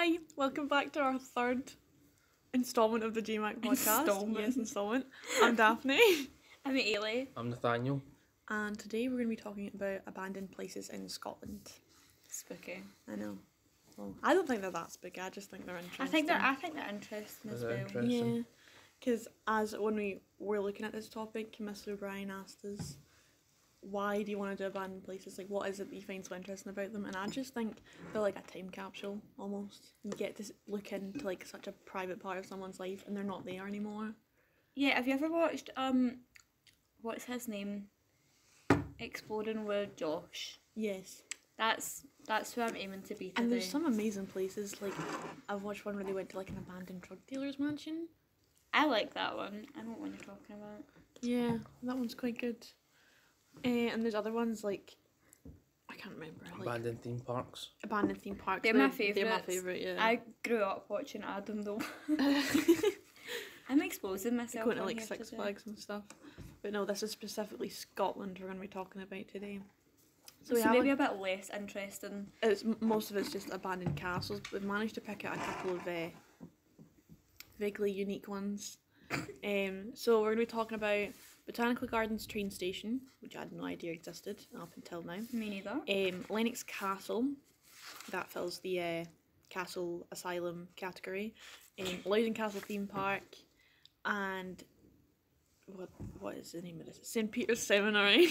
Hi, welcome back to our third installment of the JMAC podcast. Yes, installment. I'm Daphne. I'm Eilidh. I'm Nathaniel. And today we're going to be talking about abandoned places in Scotland. Spooky. I know. Well, I don't think they're that spooky, I just think they're interesting. I think they're interesting as well. Yeah, because when we were looking at this topic, Mr. O'Brien asked us, why do you want to do abandoned places? Like, what is it that you find so interesting about them? And I just think they're like a time capsule, almost. You get to look into, like, such a private part of someone's life, and they're not there anymore. Yeah, have you ever watched, what's his name? Exploding with Josh. Yes. That's who I'm aiming to be today. And there's some amazing places, like, I've watched one where they went to, like, an abandoned drug dealer's mansion. I like that one. I know what one you're talking about. Yeah, that one's quite good. And there's other ones, like, I can't remember. Abandoned theme parks. Abandoned theme parks. They're my favourites. They're my favourite, yeah. I grew up watching Adam, though. I'm exposing myself. Going to, like, Six Flags and stuff. But no, this is specifically Scotland we're going to be talking about today. So maybe a bit less interesting. Most of it's just abandoned castles, but we've managed to pick out a couple of vaguely unique ones. So we're going to be talking about Botanical Gardens train station, which I had no idea existed up until now. Me neither. Lennox Castle, that fills the castle asylum category. Loudon Castle theme park, and what is the name of this? St. Peter's Seminary.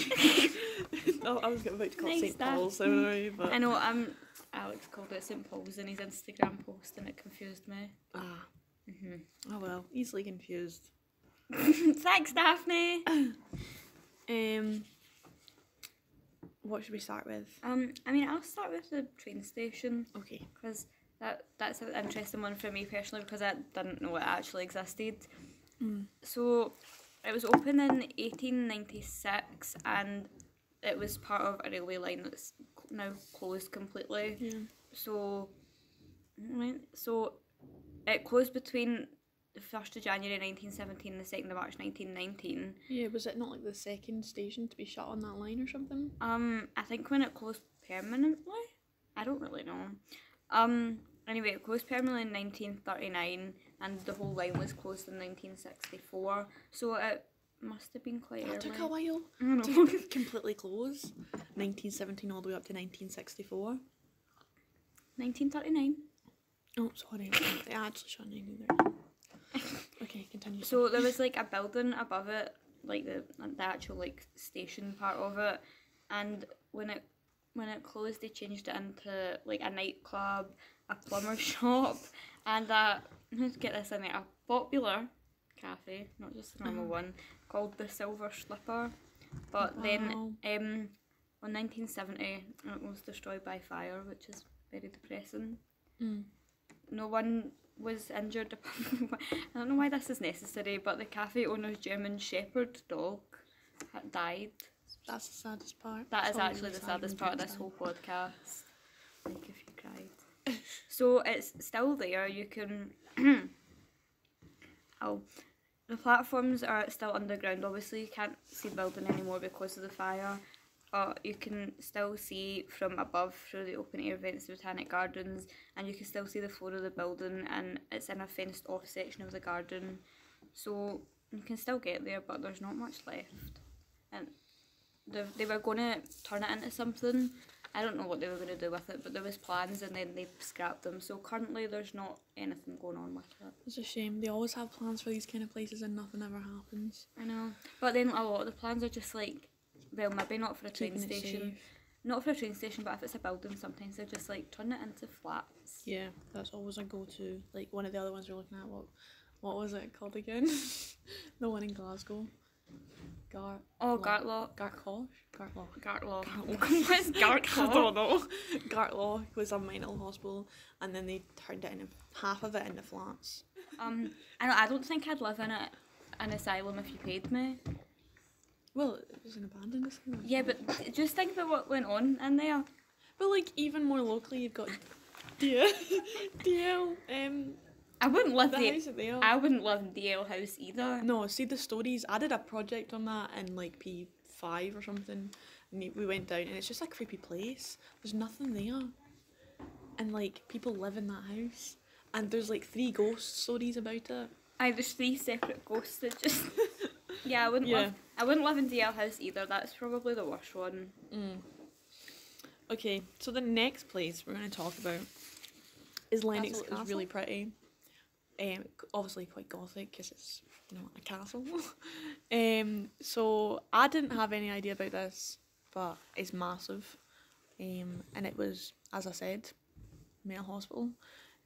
Oh, I was about to call it St. Paul's Seminary, but I know. Alex called it St. Paul's in his Instagram post, and it confused me. Oh well, easily confused. Thanks, Daphne. What should we start with? I mean, I'll start with the train station. Okay. Because that's an interesting one for me personally, because I didn't know it actually existed. So it was opened in 1896, and it was part of a railway line that's now closed completely. Yeah. So it closed between the 1st of January 1917 and the 2nd of March 1919. Yeah, was it not like the second station to be shut on that line or something? I think when it closed permanently? I don't really know. Anyway, it closed permanently in 1939, and the whole line was closed in 1964, so it must have been quite early. That took a while I know. to completely close. 1917 all the way up to 1964. 1939. Oh, sorry. They actually shut 1939. Okay, continue. So there was like a building above it, like the actual like station part of it, and when it closed, they changed it into like a nightclub, a plumber shop, and let's get this in there, a popular cafe, not just a normal one, called the Silver Slipper. But then in 1970 it was destroyed by fire, which is very depressing. No one was injured. I don't know why this is necessary, but the cafe owner's German Shepherd dog had died. That's the saddest part. That is actually the saddest part of this whole podcast. Like if you cried. So it's still there. You can. The platforms are still underground. Obviously, you can't see the building anymore because of the fire. But you can still see from above through the open air vents of Botanic Gardens, and you can still see the floor of the building, and it's in a fenced off section of the garden. So you can still get there, but there's not much left. And they were going to turn it into something. I don't know what they were going to do with it, but there was plans and then they scrapped them. So currently there's not anything going on with it. It's a shame. They always have plans for these kind of places and nothing ever happens. I know. But then a lot of the plans are just like, well, maybe not for a train station. Not for a train station, but if it's a building, sometimes they're just like, turn it into flats. Yeah, that's always a go-to. Like one of the other ones we're looking at, what was it called again? The one in Glasgow. Gartlock. Gartlock. What's Gartlock? I don't know. Gartlock was a mental hospital, and then they turned it into half of it into flats. I don't think I'd live in an asylum if you paid me. Well, it was an abandoned asylum. Yeah, but just think about what went on in there. But like even more locally, you've got DL. I wouldn't live there. I wouldn't live in DL house either. No, see the stories. I did a project on that in like P5 or something, and we went down, and it's just a creepy place. There's nothing there. and like people live in that house, and there's like 3 ghost stories about it. There's 3 separate ghosts that just. Yeah, Yeah. I wouldn't live in DL House either. That's probably the worst one. Okay, so the next place we're going to talk about is Lennox Castle. It's really pretty. Obviously quite gothic because it's not a castle. So I didn't have any idea about this, but it's massive. And it was, as I said, mental hospital.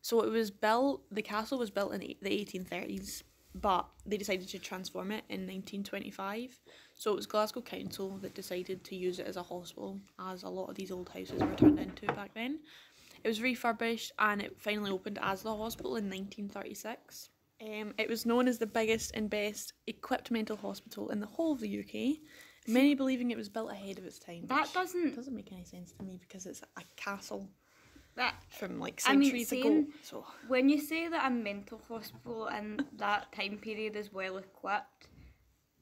So the castle was built in the 1830s, but they decided to transform it in 1925. So it was Glasgow Council that decided to use it as a hospital, as a lot of these old houses were turned into back then. It was refurbished and it finally opened as the hospital in 1936. It was known as the biggest and best equipped mental hospital in the whole of the UK, many believing it was built ahead of its time. That doesn't make any sense to me because it's a castle that from like centuries ago. So when you say that a mental hospital in that time period is well equipped,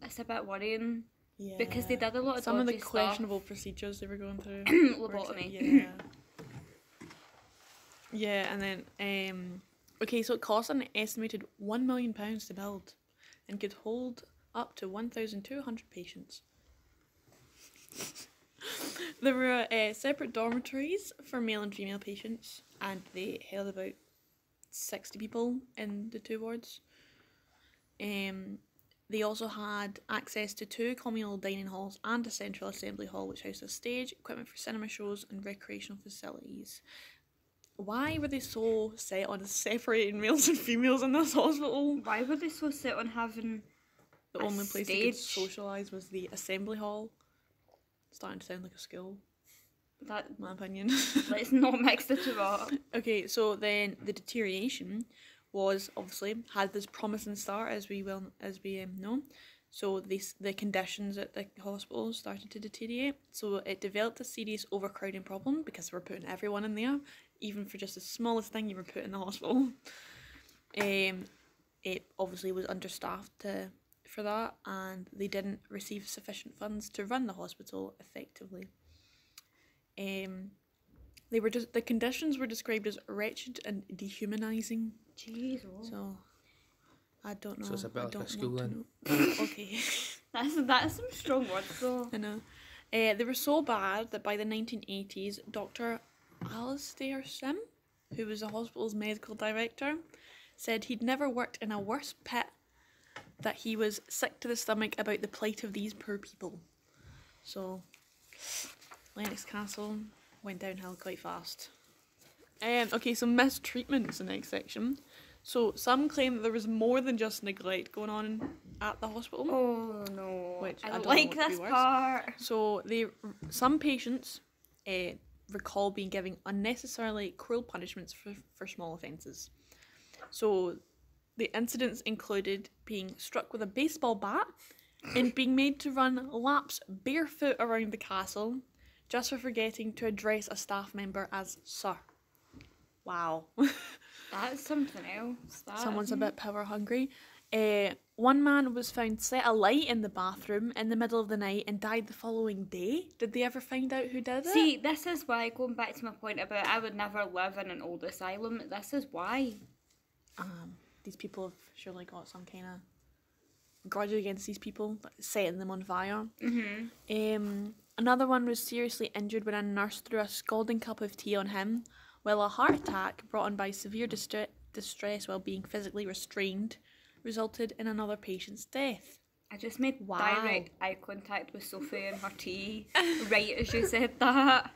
it's a bit worrying. Yeah. Because they did a lot of some of the dodgy questionable procedures they were going through. Lobotomy. Yeah, and then okay, so it cost an estimated £1 million to build, and could hold up to 1,200 patients. There were separate dormitories for male and female patients, and they held about 60 people in the 2 wards. They also had access to 2 communal dining halls and a central assembly hall which housed a stage, equipment for cinema shows and recreational facilities. Why were they so set on separating males and females in this hospital? Why were they so set on having the only place they could socialise was the assembly hall? Starting to sound like a school. That, in my opinion. Let's not mix the 2 up. Okay, so then the deterioration was obviously had this promising start, as we know. So the conditions at the hospital started to deteriorate. So it developed a serious overcrowding problem because they were putting everyone in there, even for just the smallest thing you were put in the hospital. It obviously was understaffed for that, and they didn't receive sufficient funds to run the hospital effectively. The conditions were described as wretched and dehumanising. Jeez. So I don't know. So it's a bit like a school then. Okay. That's some strong words though. I know. They were so bad that by the 1980s, Dr. Alistair Sim, who was the hospital's medical director, said he'd never worked in a worse pit, that he was sick to the stomach about the plight of these poor people. So, Lennox Castle went downhill quite fast. Okay, so mistreatment is the next section. So, some claim that there was more than just neglect going on at the hospital. Oh no, which I don't like know this part. So, some patients recall being given unnecessarily cruel punishments for small offences. So, the incidents included being struck with a baseball bat and being made to run laps barefoot around the castle just for forgetting to address a staff member as sir. Wow. That's something else. Someone's a bit power hungry. One man was found set alight in the bathroom in the middle of the night and died the following day. Did they ever find out who did it? See, this is why, going back to my point about I would never live in an old asylum, this is why. These people have surely got some kind of grudge against these people, setting them on fire. Mm-hmm. Another one was seriously injured when a nurse threw a scalding cup of tea on him, while a heart attack brought on by severe distress while being physically restrained resulted in another patient's death. I just made direct eye contact with Sophie and her tea right as you said that.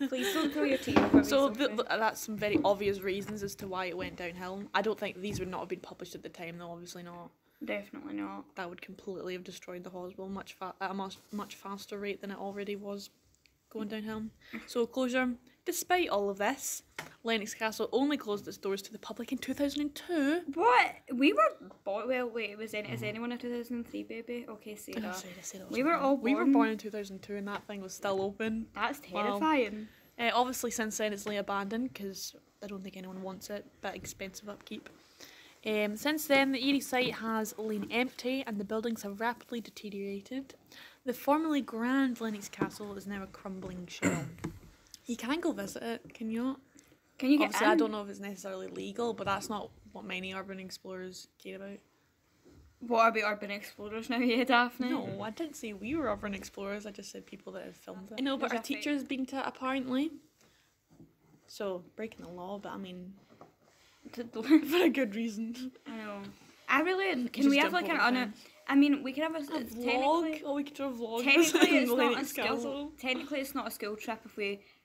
Please don't throw your tea over me, So Sophie. that's some very obvious reasons as to why it went downhill. I don't think these would not have been published at the time, though. Obviously not. Definitely not. That would completely have destroyed the hospital at a much faster rate than it already was going downhill. So closure. Despite all of this, Lennox Castle only closed its doors to the public in 2002. What? We were born. Well, wait. Is anyone a 2003 baby? Okay, Sarah. Oh, sorry, we were all born. We were born in 2002, and that thing was still open. That's terrifying. Well, obviously, since then it's lay abandoned because I don't think anyone wants it. Bit expensive upkeep. Since then, the eerie site has lain empty, and the buildings have rapidly deteriorated. The formerly grand Lennox Castle is now a crumbling shell. You can go visit it, can you not? Can you get Obviously, in? I don't know if it's necessarily legal, but that's not what many urban explorers care about. What about urban explorers now, yeah, Daphne? No, I didn't say we were urban explorers. I just said people that have filmed it. I know, but There's our a fake- teacher's been to it apparently. So breaking the law, but I mean, for a good reason. I know. I really... Can Just we have jump like an... over the On a, fence. I mean, we could have A technically... vlog? Oh, we could do a vlog. Technically, it's not a Lennox school. Castle. Technically, it's not a school trip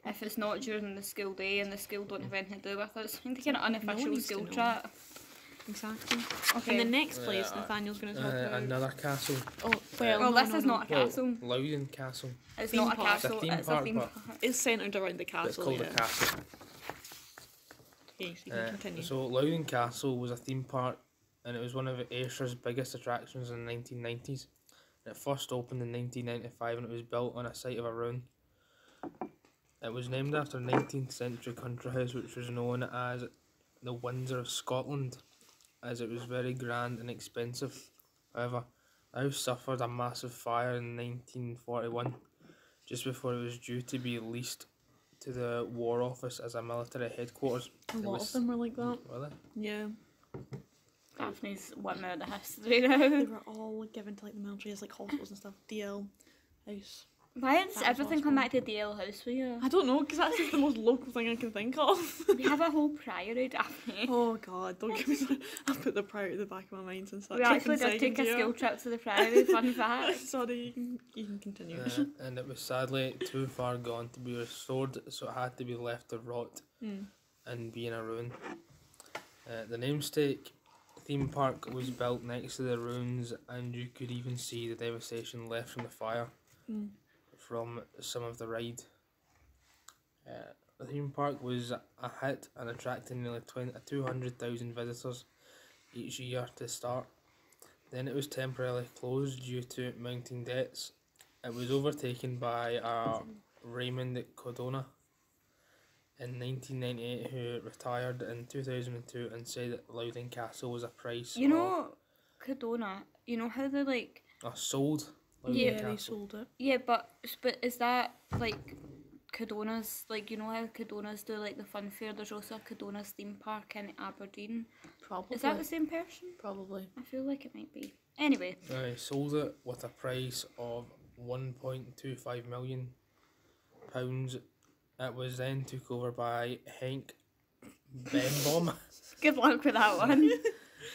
if it's not during the school day and the school don't have anything to do with it. It's like an unofficial needs to school know. trip. Exactly. Okay. And the next place Nathaniel's going to talk about. Another castle. Oh, well, Well, no, this no, is no. not a castle. Loudon Castle. It's Theme not a park. castle. It's a theme It's a park, theme but- park. It's centred around the castle. It's called yeah. a castle. Okay, so you can continue. So Loudon Castle was a theme park, and it was one of Ayrshire's biggest attractions in the 1990s. It first opened in 1995, and it was built on a site of a ruin. It was named after a 19th century country house which was known as the Windsor of Scotland, as it was very grand and expensive. However, the house suffered a massive fire in 1941, just before it was due to be leased to the War Office as a military headquarters. A lot of them were like that. Were they? Yeah. Daphne's one minute of history now. They were all given to like the military as like hospitals and stuff. DL house. Why does That was everything come awesome. back to DL House for you? I don't know, because that's just the most local thing I can think of. We have a whole priory, Daphne. Oh god, don't give me that. I'll put the prior at the back of my mind since that's We actually did take a school trip to the priory, fun fact. Sorry, you can continue. And it was sadly too far gone to be restored, so it had to be left to rot and be in a ruin. The namesake theme park was built next to the ruins, and you could even see the devastation left from the fire from some of the ride. The theme park was a hit and attracted nearly 200,000 visitors each year to start. Then it was temporarily closed due to mounting debts. It was overtaken by Raymond Codona in 1998, who retired in 2002 and said that Loudon Castle was a price You know, Cadona, you know how they like... sold Loudon Yeah, Castle. they sold it. Yeah, but is that like Cadona's, like, you know how Cadona's do like the fun fair? There's also a Cadona's theme park in Aberdeen. Probably. Is that the same person? Probably. I feel like it might be. Anyway, He sold it with a price of £1.25 million. It was then took over by Henk Benboom, good luck with that one.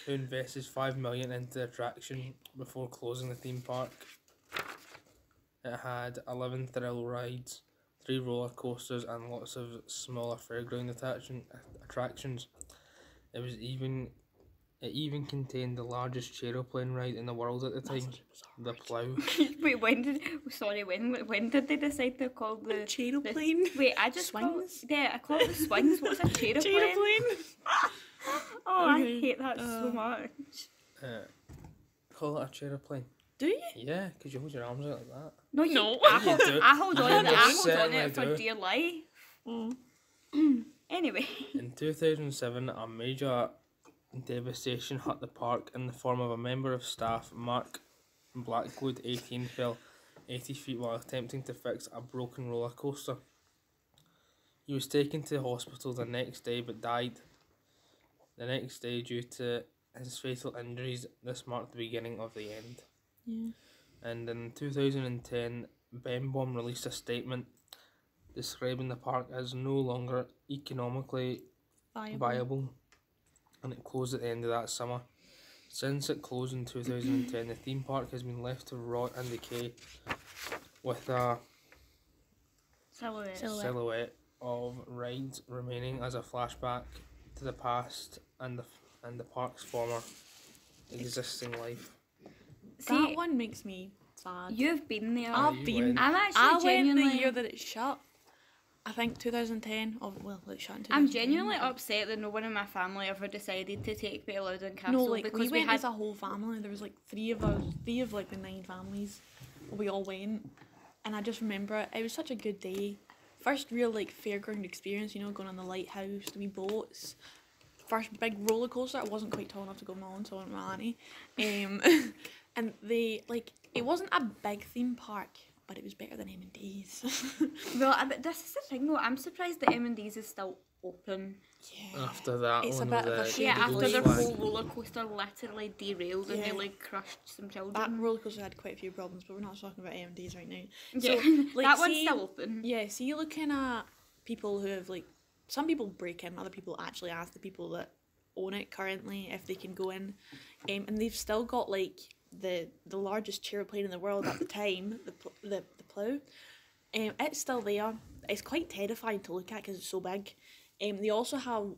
who invested £5 million into the attraction before closing the theme park. It had 11 thrill rides, 3 roller coasters, and lots of smaller fairground attractions. It even contained the largest aeroplane ride in the world at the time, the Plough. Wait, when did they decide to call the Charoplane? Wait, I just Swings? I call it the swings. What's a charoplane? Charoplane? Oh, I Okay. hate that so much. Call it a aeroplane. Do you? Yeah, because you hold your arms out like that. No, No. I You hold, do. I hold on You to it. I hold on certainly to it for do. dear life. Mm. Anyway, In 2007, a major devastation hit the park in the form of a member of staff, Mark Blackwood, 18, fell 80 feet while attempting to fix a broken roller coaster. He was taken to hospital the next day but died the next day due to his fatal injuries. This marked the beginning of the end. Yeah. And in 2010, Benboom released a statement describing the park as no longer economically viable, and it closed at the end of that summer. Since it closed in 2010, the theme park has been left to rot and decay, with a silhouette of rides remaining as a flashback to the past and the park's former existing life. That see, one makes me sad. you've been there. Ah, I've you been. went. I'm actually I went genuinely. the year that it shut. I think 2010. Oh, well, it shut in 2010. I'm genuinely upset that no one in my family ever decided to take me to Loudon Castle No, like because we went had. as a whole family. There was like 3 of us, 3 of like the 9 families. We all went, and I just remember it. It was such a good day. First real like fairground experience, you know, going on the lighthouse, the wee boats. First big roller coaster. I wasn't quite tall enough to go on, so I went with my auntie. And they like it wasn't a big theme park, but it was better than M&D's. Well, but this is the thing though. I'm surprised that M&D's is still open. Yeah. After that It's a one bit with of a the shady Yeah, Really? after blue their flag. whole roller coaster literally derailed and Yeah. nearly crushed some That children. roller coaster had quite a few problems, but we're not talking about M&D's right now. Yeah, So, like, that one's see- still open. Yeah, so you're looking at people who have, like, some people break in, other people actually ask the people that own it currently if they can go in. And they've still got, like, the largest chairplane in the world at the time, the plough. It's still there. It's quite terrifying to look at because it's so big. They also have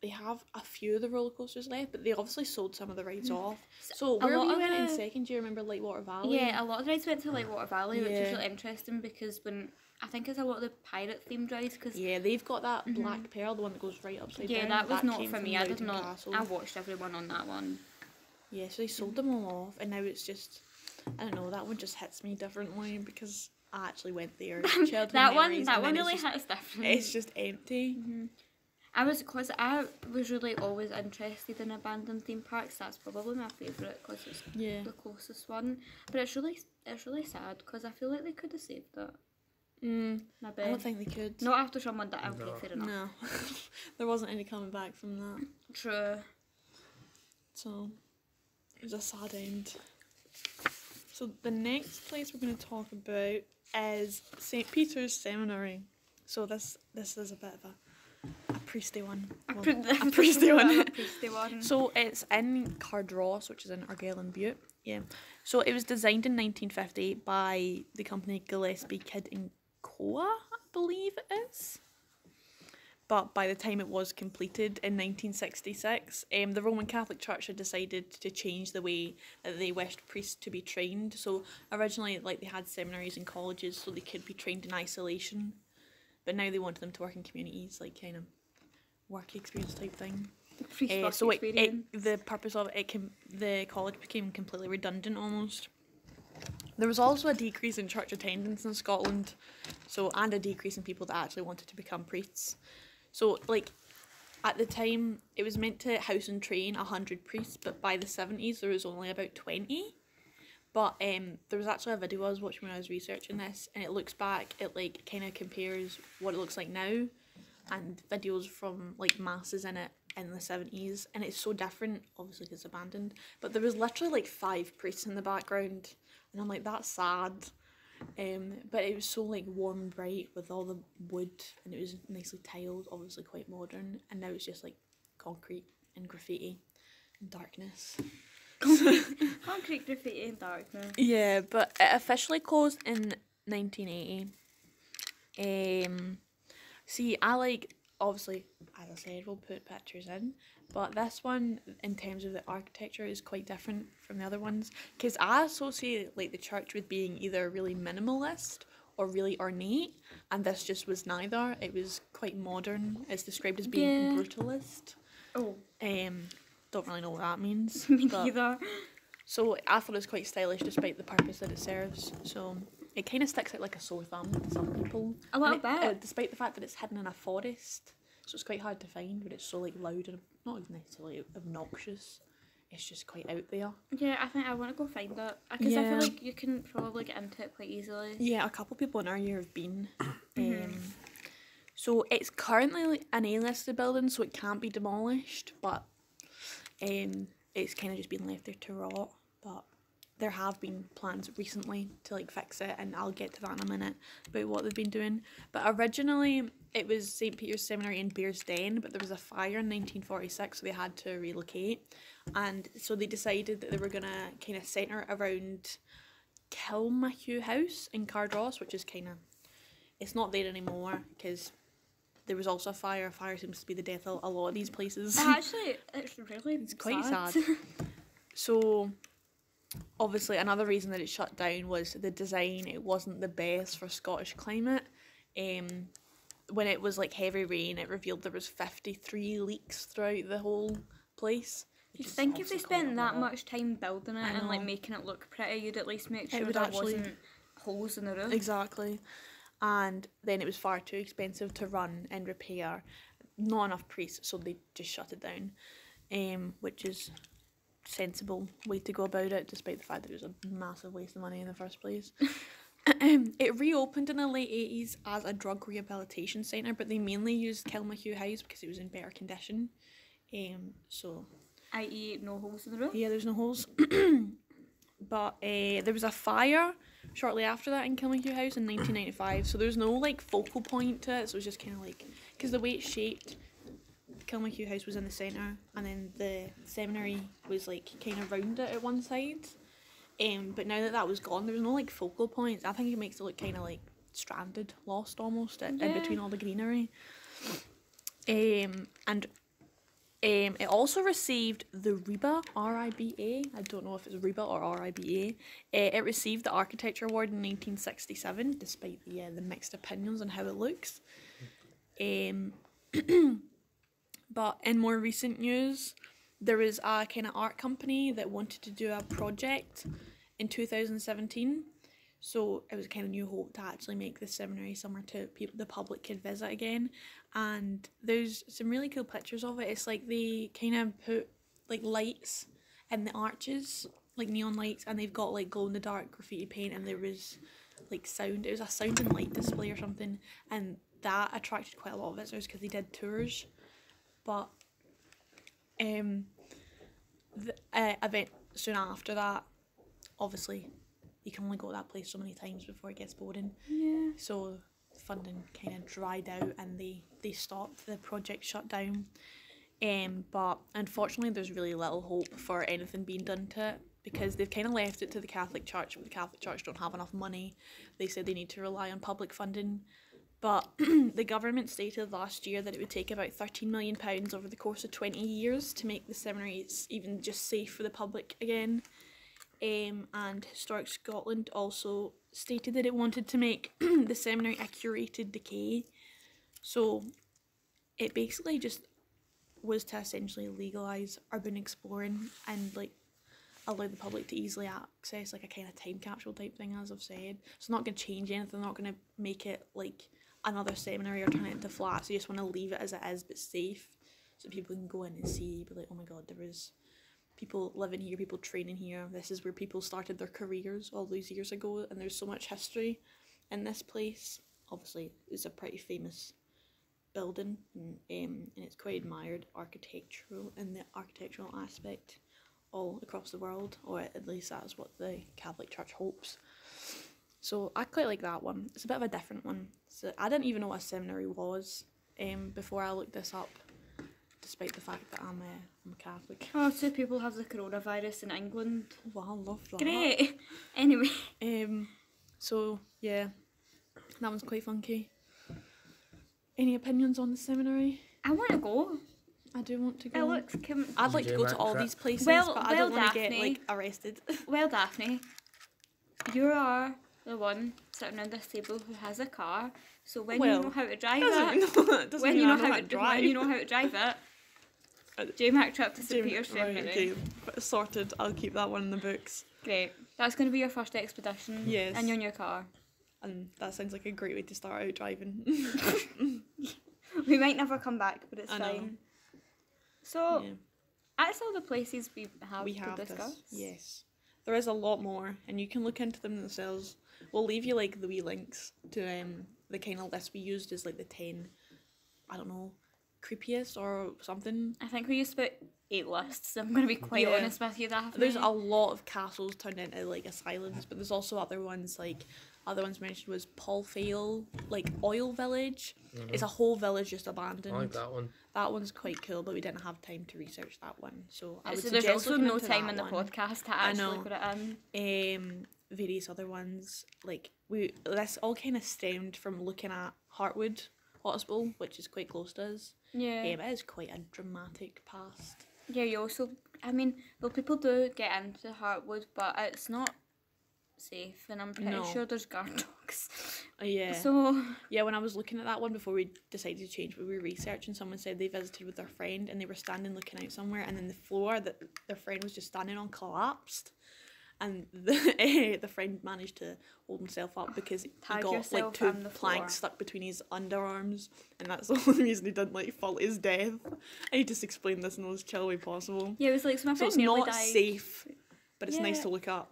a few of the roller coasters left, but they obviously sold some of the rides off. So a where lot we of went in the- second, do you remember Lightwater Valley? Yeah, a lot of the rides went to Lightwater Valley, which is Yeah. really interesting because when I think it's a lot of the pirate themed rides because Yeah, they've got that Black Pearl, the one that goes right upside yeah, down. that was not came for from me. I did Loudon not. Castle. I watched everyone on that one. Yeah, so they sold them all off, and now it's just, I don't know, that one just hits me differently because I actually went there. shared That one memories, that and one then really it's just, hits different. it's just empty. I was really always interested in abandoned theme parks. That's probably my favourite because it's Yeah. the closest one. But it's really sad because I feel like they could have saved it. Maybe. I don't think they could. Not after someone that okay, No. fair enough. No. There wasn't any coming back from that. True. So, it was a sad end. So, the next place we're going to talk about is St. Peter's Seminary. So, this is a bit of a priesty one. Well, a priesty one. A priesty one. So, it's in Cardross, which is in Argyll and Bute. Yeah. So, it was designed in 1950 by the company Gillespie Kidd and Coa, I believe it is. But by the time it was completed in 1966, the Roman Catholic Church had decided to change the way that they wished priests to be trained. So originally, like, they had seminaries and colleges so they could be trained in isolation, but now they wanted them to work in communities, like kind of work experience type thing. Priest work So experience. the purpose of it, the college became completely redundant almost. There was also a decrease in church attendance in Scotland, and a decrease in people that actually wanted to become priests. So, like, at the time, it was meant to house and train 100 priests, but by the 70s, there was only about 20. But there was actually a video I was watching when I was researching this, and it looks back, it, like, kind of compares what it looks like now, and videos from, like, masses in it in the 70s, and it's so different, obviously because it's abandoned, but there was literally, like, 5 priests in the background, and I'm like, that's sad. But it was so, like, warm and bright with all the wood, and it was nicely tiled, obviously quite modern, and now it's just like concrete and graffiti and darkness. Concrete graffiti and darkness. Yeah, but it officially closed in 1980. See, I like, obviously, as I said, we'll put pictures in, but this one, in terms of the architecture, is quite different from the other ones, because I associate, like, the church with being either really minimalist or really ornate, and this just was neither. It was quite modern. It's described as being Yeah. brutalist. Oh, Don't really know what that means. me but- neither. So I thought it was quite stylish despite the purpose that it serves. So it kind of sticks out like a sore thumb to some people. A little And bit. despite the fact that it's hidden in a forest. So it's quite hard to find, but it's so, like, loud and not necessarily obnoxious. It's just quite out there. Yeah, I think I want to go find it because I Yeah. feel like you can probably get into it quite easily. Yeah, a couple people in our year have been. So it's currently, like, an A-listed building, so it can't be demolished, but it's kind of just been left there to rot. But there have been plans recently to, like, fix it, and I'll get to that in a minute about what they've been doing. But originally it was St. Peter's Seminary in Bearsden, but there was a fire in 1946, so they had to relocate, and so they decided that they were gonna kind of centre it around Kilmahue House in Cardross, which is kind of, it's not there anymore because there was also a fire. A fire seems to be the death of a lot of these places. Actually, it's really It's quite sad. So, obviously, another reason that it shut down was the design. It wasn't the best for Scottish climate. When it was, like, heavy rain, it revealed there was 53 leaks throughout the whole place. You which is think if they obviously quite spent a that lot. much time building it I and, like, know. making it look pretty, you'd at least make It sure would there actually- wasn't holes in the roof. Exactly. And then it was far too expensive to run and repair. Not enough priests, so they just shut it down. Which is sensible way to go about it, despite the fact that it was a massive waste of money in the first place. It reopened in the late 80s as a drug rehabilitation centre, but they mainly used Kilmahue House because it was in better condition. So i.e. no holes in the roof. yeah, there's no holes. But there was a fire shortly after that in Kilmahue House in 1995, so there's no like focal point to it, so it was just kind of like, because the way it's shaped, Kilmahue House was in the centre and then the seminary was like kind of round it at one side. But now that was gone, there's no like focal points. I think it makes it look kind of like stranded, lost almost in between all the greenery. It also received the RIBA, R-I-B-A. I don't know if it's RIBA or R-I-B-A. It received the Architecture Award in 1967, despite the mixed opinions on how it looks. But in more recent news, there was a kind of art company that wanted to do a project in 2017. So it was a kind of new hope to actually make the seminary somewhere the public could visit again. And there's some really cool pictures of it. It's like they kind of put like lights in the arches, like neon lights, and they've got like glow in the dark graffiti paint, and there was like sound. It was a sound and light display or something, and that attracted quite a lot of visitors because they did tours. But the event soon after that, obviously you can only go to that place so many times before it gets boring. Yeah. So funding kind of dried out and they stopped, the project shut down. But unfortunately there's really little hope for anything being done to it because they've kind of left it to the Catholic Church, but the Catholic Church don't have enough money. They said they need to rely on public funding. But the government stated last year that it would take about £13 million over the course of 20 years to make the seminaries even just safe for the public again. And Historic Scotland also stated that it wanted to make the seminary a curated decay. So it basically just was to essentially legalise urban exploring and like allow the public to easily access like a kind of time capsule type thing, as I've said. It's not going to change anything, they're not going to make it like another seminary or turn it into flats. You just want to leave it as it is but safe so people can go in and see, be like, oh my god, there was people living here, people training here, this is where people started their careers all those years ago, and there's so much history in this place. Obviously it's a pretty famous building, and it's quite admired in the architectural aspect all across the world, or at least that's what the Catholic Church hopes. So I quite like that one. It's a bit of a different one. So I didn't even know what a seminary was before I looked this up, despite the fact that I'm a Catholic. Oh, 2 people have the coronavirus in England. Well, I love that. Great. Anyway. So yeah, that one's quite funky. Any opinions on the seminary? I want to go. I do want to go. It looks... I'd like to go to all trip. these places, Well, but I don't want to Daphne. get like arrested. Well, Daphne, you are the one sitting around this table who has a car, so when you know how to drive it... Doesn't when mean you I know how to to drive. when you know how to drive it, JMAC trip to St Peter's Seminary. Okay, sorted. I'll keep that one in the books. Great. That's going to be your first expedition. Yes. In your new car. And that sounds like a great way to start out driving. We might never come back, but it's I know. fine. So, Yeah. that's all the places we have to discuss. this. Yes. There is a lot more, and you can look into them themselves. We'll leave you like the wee links to the kind of list we used is like the 10, I don't know, creepiest or something. I think we used about 8 lists. I'm going to be quite Yeah. honest with you, Daphne. There's a lot of castles turned into like asylums, but there's also other ones mentioned was Paul Fail, like Oil Village. Mm-hmm. It's a whole village just abandoned. I like that one. That one's quite cool, but we didn't have time to research that one. So I would So there's suggest also looking no into time that in the one. podcast to I actually know. put it in. Various other ones, like this all kind of stemmed from looking at Hartwood Hospital, which is quite close to us. Yeah. It is quite a dramatic past. Yeah, you also... I mean, well, people do get into Heartwood, but it's not safe, and I'm pretty No. sure there's guard dogs. Yeah. So... Yeah, when I was looking at that one before we decided to change what we were researching, someone said they visited with their friend and they were standing looking out somewhere, and then the floor that their friend was just standing on collapsed. And the friend managed to hold himself up because he Tag got yourself like 2 on the floor. planks stuck between his underarms, and that's the only reason he didn't like fall to his death. And he just explained this in the most chill way possible. Yeah, it was like, so my So friend it's nearly not died safe, but it's nice Yeah. to look up.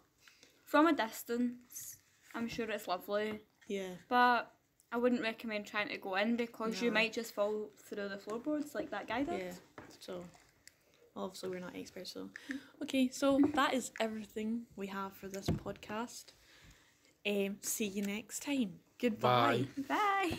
from a distance. I'm sure it's lovely. Yeah. But I wouldn't recommend trying to go in because you No. might just fall through the floorboards like that guy did. Yeah. So, obviously we're not experts, so. Okay, so that is everything we have for this podcast. See you next time. Goodbye. Bye. Bye.